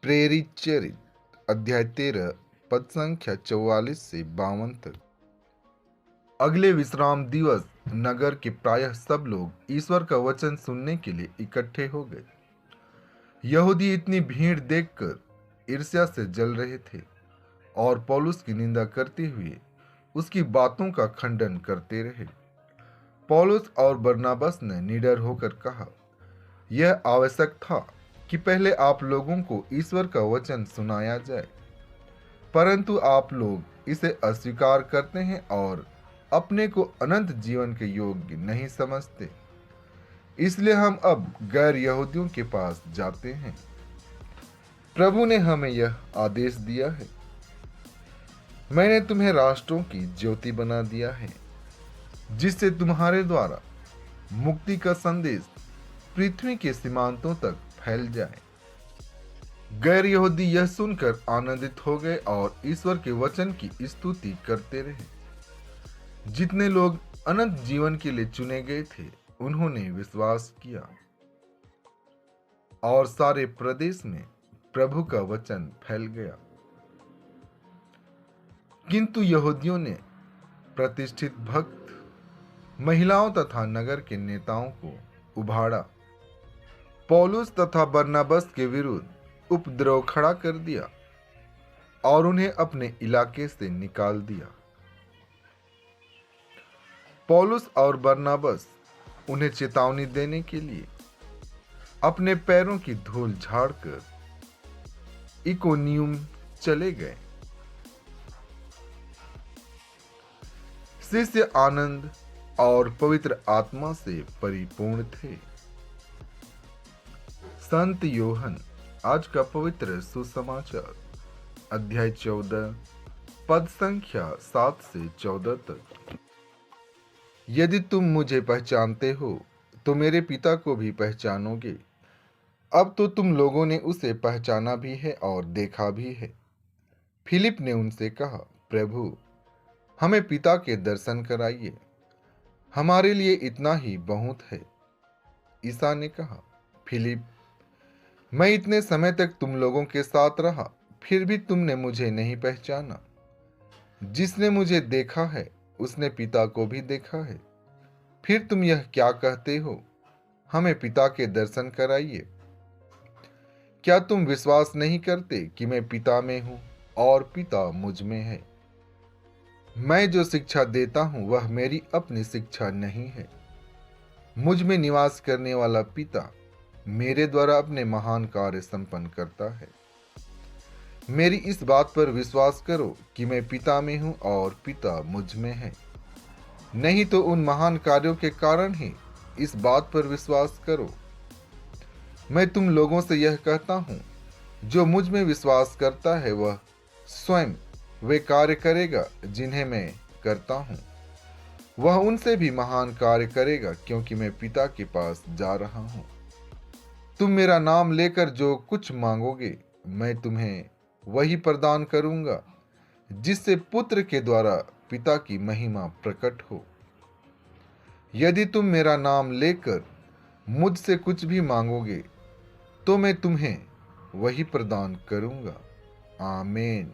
प्रेरित चरित अध्याय 13 पद संख्या 44 से 52 तक। अगले विश्राम दिवस नगर के प्रायः सब लोग ईश्वर का वचन सुनने के लिए इकट्ठे हो गए। यहूदी इतनी भीड़ देखकर ईर्ष्या से जल रहे थे और पौलुस की निंदा करते हुए उसकी बातों का खंडन करते रहे। पौलुस और बरनाबास ने निडर होकर कहा, यह आवश्यक था कि पहले आप लोगों को ईश्वर का वचन सुनाया जाए, परंतु आप लोग इसे अस्वीकार करते हैं और अपने को अनंत जीवन के योग्य नहीं समझते। इसलिए हम अब गैर यहूदियों के पास जाते हैं। प्रभु ने हमें यह आदेश दिया है, मैंने तुम्हें राष्ट्रों की ज्योति बना दिया है, जिससे तुम्हारे द्वारा मुक्ति का संदेश पृथ्वी के सीमांतों तक फैल जाए। गैर यहूदी यह सुनकर आनंदित हो गए और ईश्वर के वचन की स्तुति करते रहे। जितने लोग अनंत जीवन के लिए चुने गए थे उन्होंने विश्वास किया और सारे प्रदेश में प्रभु का वचन फैल गया। किंतु यहूदियों ने प्रतिष्ठित भक्त, महिलाओं तथा नगर के नेताओं को उभाड़ा, पौलुस तथा बरनबास के विरुद्ध उपद्रव खड़ा कर दिया और उन्हें अपने इलाके से निकाल दिया। पौलुस और बरनबास उन्हें चेतावनी देने के लिए अपने पैरों की धूल झाड़कर इकोनियम चले गए। शिष्य आनंद और पवित्र आत्मा से परिपूर्ण थे। संत योहन आज का पवित्र सुसमाचार अध्याय 14 पद संख्या 7 से 14 तक। यदि तुम मुझे पहचानते हो तो मेरे पिता को भी पहचानोगे। अब तो तुम लोगों ने उसे पहचाना भी है और देखा भी है। फिलिप ने उनसे कहा, प्रभु हमें पिता के दर्शन कराइए, हमारे लिए इतना ही बहुत है। ईसा ने कहा, फिलिप मैं इतने समय तक तुम लोगों के साथ रहा, फिर भी तुमने मुझे नहीं पहचाना। जिसने मुझे देखा है उसने पिता को भी देखा है। फिर तुम यह क्या कहते हो, हमें पिता के दर्शन कराइए? क्या तुम विश्वास नहीं करते कि मैं पिता में हूं और पिता मुझ में है? मैं जो शिक्षा देता हूं वह मेरी अपनी शिक्षा नहीं है। मुझ में निवास करने वाला पिता मेरे द्वारा अपने महान कार्य संपन्न करता है। मेरी इस बात पर विश्वास करो कि मैं पिता में हूं और पिता मुझ में है। नहीं तो उन महान कार्यों के कारण ही इस बात पर विश्वास करो। मैं तुम लोगों से यह कहता हूं, जो मुझ में विश्वास करता है वह स्वयं वे कार्य करेगा जिन्हें मैं करता हूं। वह उनसे भी महान कार्य करेगा, क्योंकि मैं पिता के पास जा रहा हूं। तुम मेरा नाम लेकर जो कुछ मांगोगे मैं तुम्हें वही प्रदान करूंगा, जिससे पुत्र के द्वारा पिता की महिमा प्रकट हो। यदि तुम मेरा नाम लेकर मुझसे कुछ भी मांगोगे तो मैं तुम्हें वही प्रदान करूंगा। आमीन।